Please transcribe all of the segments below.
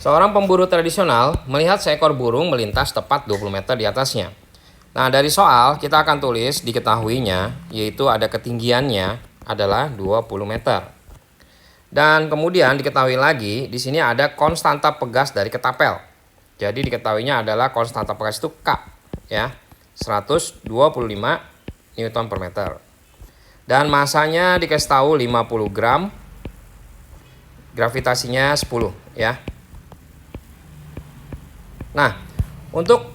Seorang pemburu tradisional melihat seekor burung melintas tepat 20 meter di atasnya. Nah, dari soal kita akan tulis diketahuinya, yaitu ada ketinggiannya adalah 20 meter. Dan kemudian diketahui lagi, di sini ada konstanta pegas dari ketapel. Jadi diketahuinya adalah konstanta pegas itu K, ya, 125 Newton per meter. Dan masanya dikasih tahu 50 gram, gravitasinya 10, ya. Nah, untuk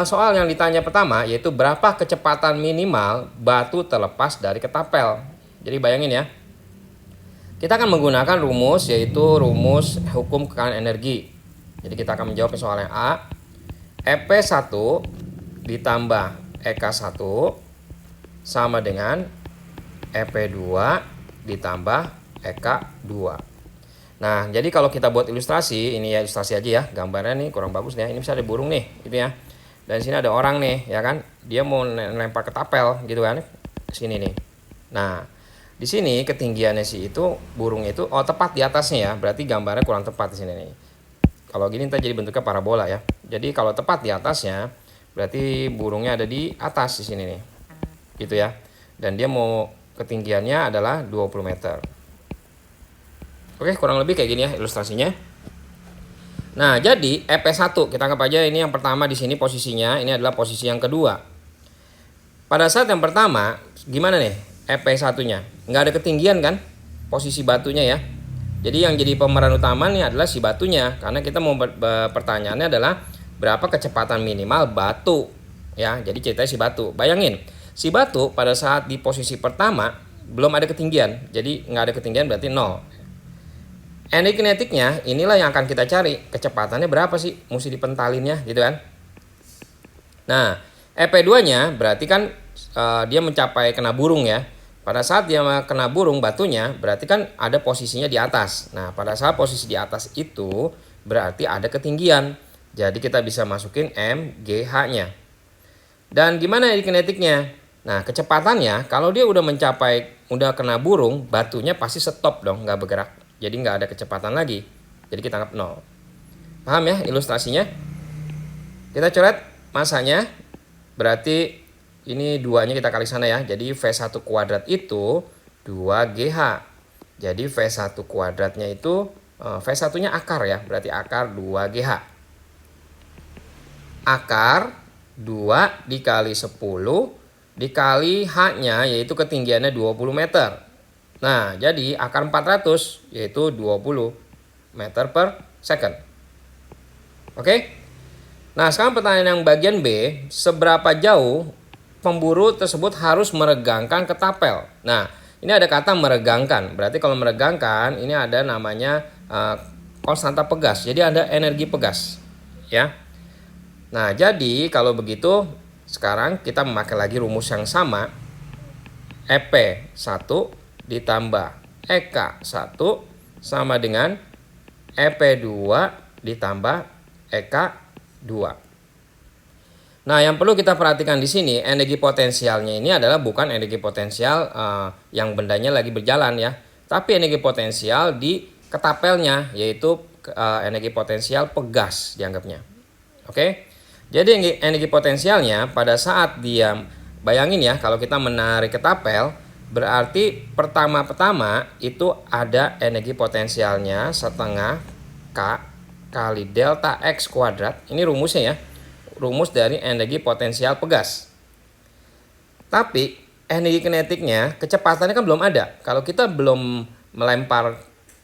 soal yang ditanya pertama yaitu berapa kecepatan minimal batu terlepas dari ketapel. Jadi bayangin ya, kita akan menggunakan rumus yaitu rumus hukum kekayaan energi. Jadi kita akan menjawab soalnya A, EP1 ditambah EK1 sama dengan EP2 ditambah EK2. Nah, jadi kalau kita buat ilustrasi, ini ya ilustrasi aja ya, gambarnya nih kurang bagus nih. Ini bisa ada burung nih, gitu ya. Dan sini ada orang nih, ya kan? Dia mau lempar ke tapel, gitu kan? Sini nih. Nah, di sini ketinggiannya sih itu burung itu tepat di atasnya ya. Berarti gambarnya kurang tepat di sini nih. Kalau gini ntar jadi bentuknya parabola ya. Jadi kalau tepat di atasnya, berarti burungnya ada di atas di sini nih. Gitu ya. Dan dia mau ketinggiannya adalah 20 meter. Oke, kurang lebih kayak gini ya ilustrasinya. Nah, jadi EP1 kita anggap aja ini yang pertama di sini posisinya, ini adalah posisi yang kedua. Pada saat yang pertama, gimana nih EP1-nya? Nggak ada ketinggian kan? Posisi batunya ya. Jadi yang jadi pemeran utama nih adalah si batunya, karena kita mau pertanyaannya adalah berapa kecepatan minimal batu ya. Jadi ceritanya si batu. Bayangin, si batu pada saat di posisi pertama belum ada ketinggian. Jadi nggak ada ketinggian berarti 0. Energi kinetiknya inilah yang akan kita cari. Kecepatannya berapa sih mesti dipentalinnya gitu kan. Nah, EP2-nya berarti kan dia mencapai kena burung ya. Pada saat dia kena burung batunya berarti kan ada posisinya di atas. Nah, pada saat posisi di atas itu berarti ada ketinggian. Jadi kita bisa masukin MGH-nya. Dan gimana energi kinetiknya? Nah, kecepatannya kalau dia udah kena burung, batunya pasti stop dong, nggak bergerak. Jadi nggak ada kecepatan lagi. Jadi kita anggap 0. Paham ya ilustrasinya? Kita coret masanya. Berarti ini 2-nya kita kali sana ya. Jadi V1 kuadrat itu 2GH. Jadi V1 kuadratnya itu V1-nya akar ya. Berarti akar 2GH. Akar 2 dikali 10 dikali H-nya yaitu ketinggiannya 20 meter. Nah, jadi akar 400 yaitu 20 meter per second. Oke? Nah, sekarang pertanyaan yang bagian B, seberapa jauh pemburu tersebut harus meregangkan ketapel? Nah, ini ada kata meregangkan. Berarti kalau meregangkan, ini ada namanya konstanta pegas. Jadi ada energi pegas. Ya. Nah, jadi kalau begitu, sekarang kita memakai lagi rumus yang sama. EP1 ditambah EK1 sama dengan EP2 ditambah EK2. Nah, yang perlu kita perhatikan di sini energi potensialnya ini adalah bukan energi potensial yang bendanya lagi berjalan ya, tapi energi potensial di ketapelnya yaitu energi potensial pegas dianggapnya. Oke. Jadi energi potensialnya pada saat dia bayangin ya kalau kita menarik ketapel berarti pertama-tama itu ada energi potensialnya setengah K kali delta X kuadrat. Ini rumusnya ya. Rumus dari energi potensial pegas. Tapi energi kinetiknya, kecepatannya kan belum ada. Kalau kita belum melempar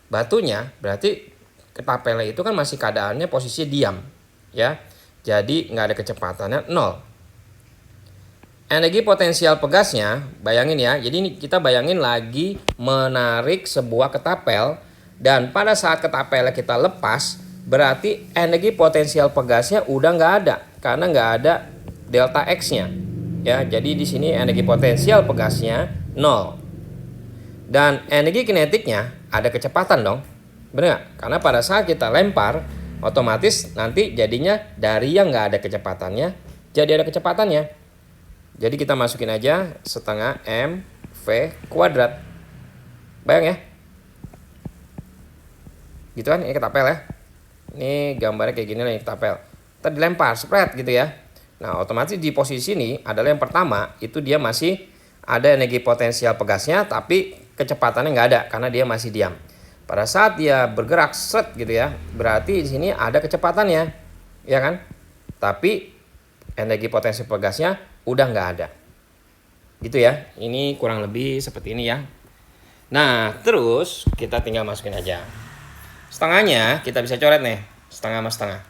batunya, berarti ketapelnya itu kan masih keadaannya posisi diam. Ya. Jadi nggak ada kecepatannya 0. Energi potensial pegasnya, bayangin ya. Jadi ini kita bayangin lagi menarik sebuah ketapel dan pada saat ketapelnya kita lepas, berarti energi potensial pegasnya udah nggak ada karena nggak ada delta X-nya. Ya, jadi di sini energi potensial pegasnya 0. Dan energi kinetiknya ada kecepatan dong. Benar nggak? Karena pada saat kita lempar, otomatis nanti jadinya dari yang nggak ada kecepatannya jadi ada kecepatannya. Jadi kita masukin aja setengah MV kuadrat. Bayang ya. Gitu kan, ini ketapel ya. Ini gambarnya kayak gini nih ketapel. Kita dilempar, spread gitu ya. Nah, otomatis di posisi ini adalah yang pertama, itu dia masih ada energi potensial pegasnya, tapi kecepatannya nggak ada karena dia masih diam. Pada saat dia bergerak set gitu ya, berarti di sini ada kecepatannya, ya kan? Tapi energi potensial pegasnya udah nggak ada. Gitu ya. Ini kurang lebih seperti ini ya. Nah, terus kita tinggal masukin aja. Setengahnya kita bisa coret nih, setengah sama setengah.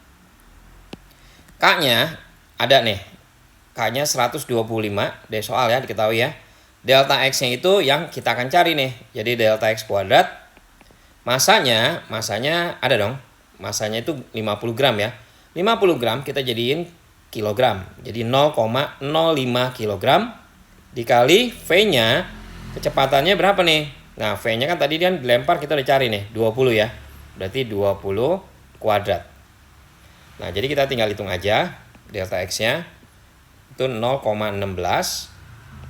K-nya ada nih. K-nya 125 dari soal ya, diketahui ya. Delta X-nya itu yang kita akan cari nih. Jadi delta X kuadrat. Masanya ada dong. Masanya itu 50 gram ya. 50 gram kita jadiin kilogram. Jadi 0,05 kilogram dikali V-nya, kecepatannya berapa nih? Nah, V-nya kan tadi dia dilempar, kita udah cari nih, 20 ya. Berarti 20 kuadrat. Nah, jadi kita tinggal hitung aja delta X-nya. Itu 0,16.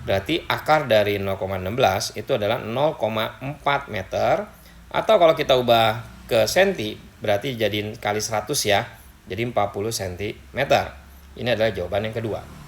Berarti akar dari 0,16 itu adalah 0,4 meter. Atau kalau kita ubah ke senti, berarti jadiin kali 100 ya. Jadi 40 cm. Ini adalah jawaban yang kedua.